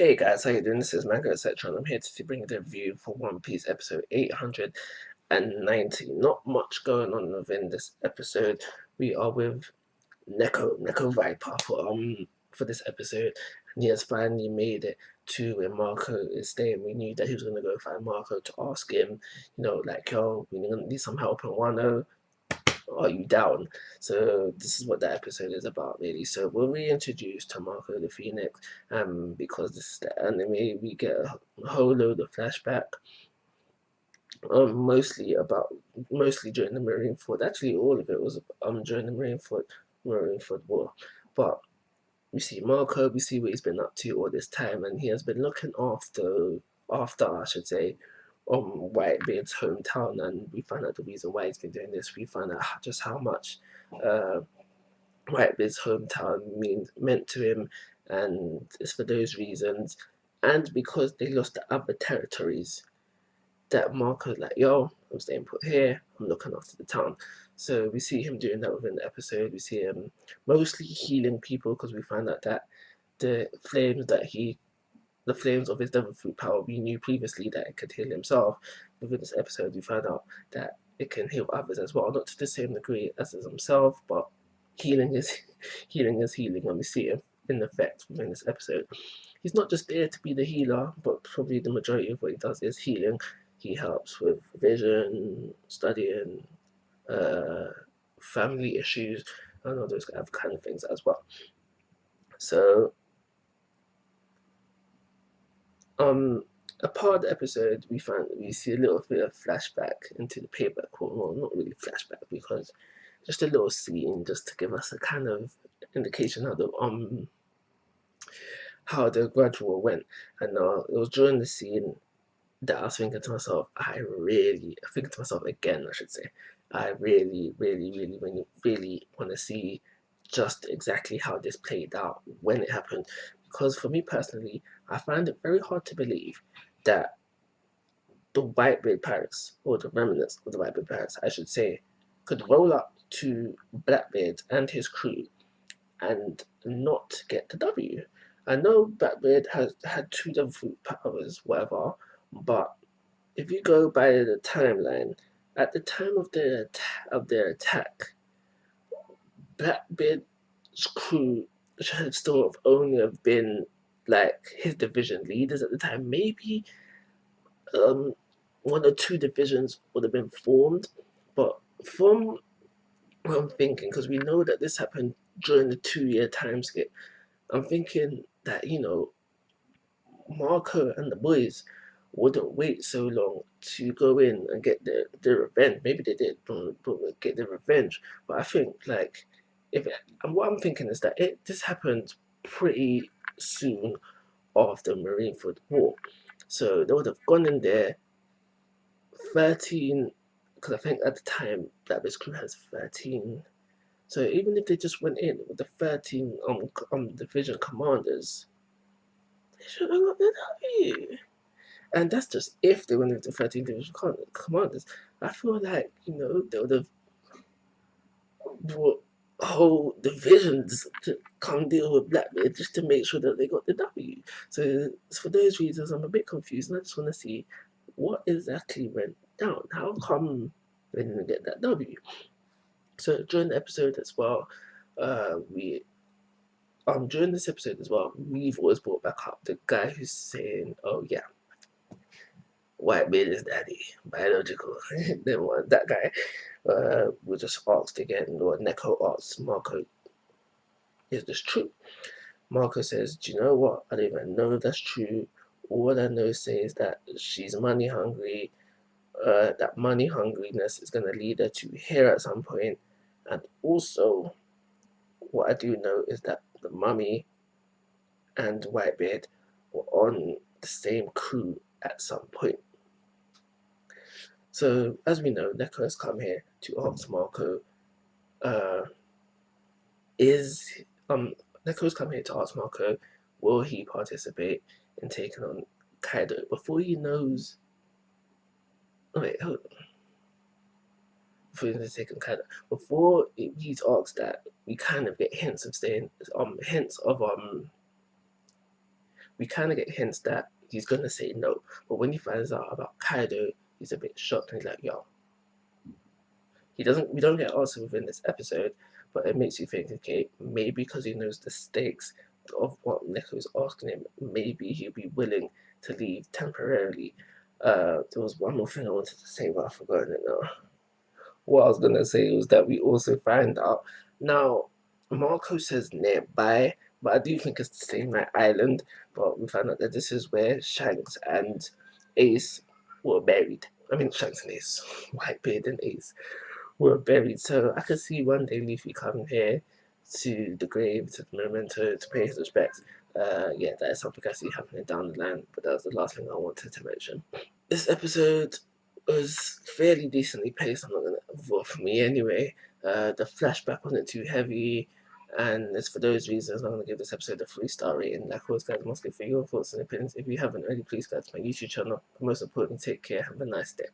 Hey guys, how you doing? This is Manga, etc. And I'm here to bring you the review for One Piece episode 890. Not much going on within this episode. We are with Neko Viper for this episode, and he has finally made it to where Marco is staying. We knew that he was gonna go find Marco to ask him, like, yo, we need some help in Wano. Are you down? So this is what that episode is about, really. So we're reintroduced to Marco the Phoenix, because this is the anime. We get a whole load of flashback, mostly during the Marineford. Actually, all of it was during the Marineford War, but we see Marco, we see what he's been up to all this time, and he has been looking after I should say, Whitebeard's hometown, and we find out the reason why he's been doing this. We find out just how much uh, Whitebeard's hometown meant to him, and it's for those reasons, and because they lost the other territories, that Marco's like, yo, I'm staying put here, I'm looking after the town. So we see him doing that within the episode. We see him mostly healing people because we find out that the flames that he the flames of his devil fruit power, we knew previously that it could heal himself. Within this episode we found out that it can heal others as well, not to the same degree as himself, but healing is healing is healing, and we see him in effect within this episode. He's not just there to be the healer, but probably the majority of what he does is healing. He helps with vision, studying, uh, family issues, and all those kind of things as well. So, a part of the episode, we see a little bit of flashback into the payback. Well, not really flashback, because just a little scene, just to give us a kind of indication how the gradual went. And it was during the scene that I was thinking to myself, thinking to myself again, I should say, I really want to see just exactly how this played out when it happened. Because for me personally, I find it very hard to believe that the Whitebeard pirates, or the remnants of the Whitebeard pirates, I should say, could roll up to Blackbeard and his crew and not get the W. I know Blackbeard has had two devil fruit powers, whatever, but if you go by the timeline, at the time of their attack, Blackbeard's crew should still have only have been like his division leaders at the time. Maybe um, one or two divisions would have been formed, but from what I'm thinking, because we know that this happened during the 2 year time skip, I'm thinking that Marco and the boys wouldn't wait so long to go in and get their revenge. Maybe they did, but get their revenge. But I think like if and what I'm thinking is that this happened pretty soon after Marineford War, so they would have gone in there 13, because I think at the time that this crew has 13. So even if they just went in with the 13 division commanders, they should have got the W. And that's just if they went into 13 division commanders. I feel like, they would have brought whole divisions to come deal with Blackbeard just to make sure that they got the W. So for those reasons, I'm a bit confused, and I just want to see what exactly went down. How come they didn't get that W? So during the episode as well, we during this episode as well, we've always brought back up the guy who's saying, "Oh yeah, Whitebeard is daddy, biological." Then one that guy was just asked again, or Neko asks Marco, "Is this true?" Marco says, "Do you know what? I don't even know if that's true. All I know says that she's money hungry. That money hungriness is gonna lead her to here at some point, and also." What I do know is that the mummy and Whitebeard were on the same crew at some point. So, as we know, Neko has come here to ask Marco, uh, is Neko's come here to ask Marco, will he participate in taking on Kaido before he knows? Oh, wait, hold on. Before he's taken Kaido, before he's asked that, we kind of get hints of we kind of get hints that he's gonna say no. But when he finds out about Kaido, he's a bit shocked and he's like, yo. He doesn't. We don't get answer within this episode, but it makes you think, okay, maybe because he knows the stakes of what Neko is asking him, maybe he'll be willing to leave temporarily. There was one more thing I wanted to say, but I've forgotten it now. What I was gonna say was that we also find out now. Marco says nearby, but I do think it's the same island. But we find out that this is where Shanks and Ace were buried. I mean, Shanks and Ace, Whitebeard and Ace were buried. So I could see one day Luffy coming here to the grave, to the memento, to pay his respects. Yeah, that is something I see happening down the line. But that was the last thing I wanted to mention. This episode was fairly decently paced. I'm not gonna, well, for me anyway. The flashback wasn't too heavy, and it's for those reasons I'm gonna give this episode a 3-star rating. Like always, guys, mostly for your thoughts and opinions. If you haven't already, please go to my YouTube channel. But most importantly, take care. Have a nice day.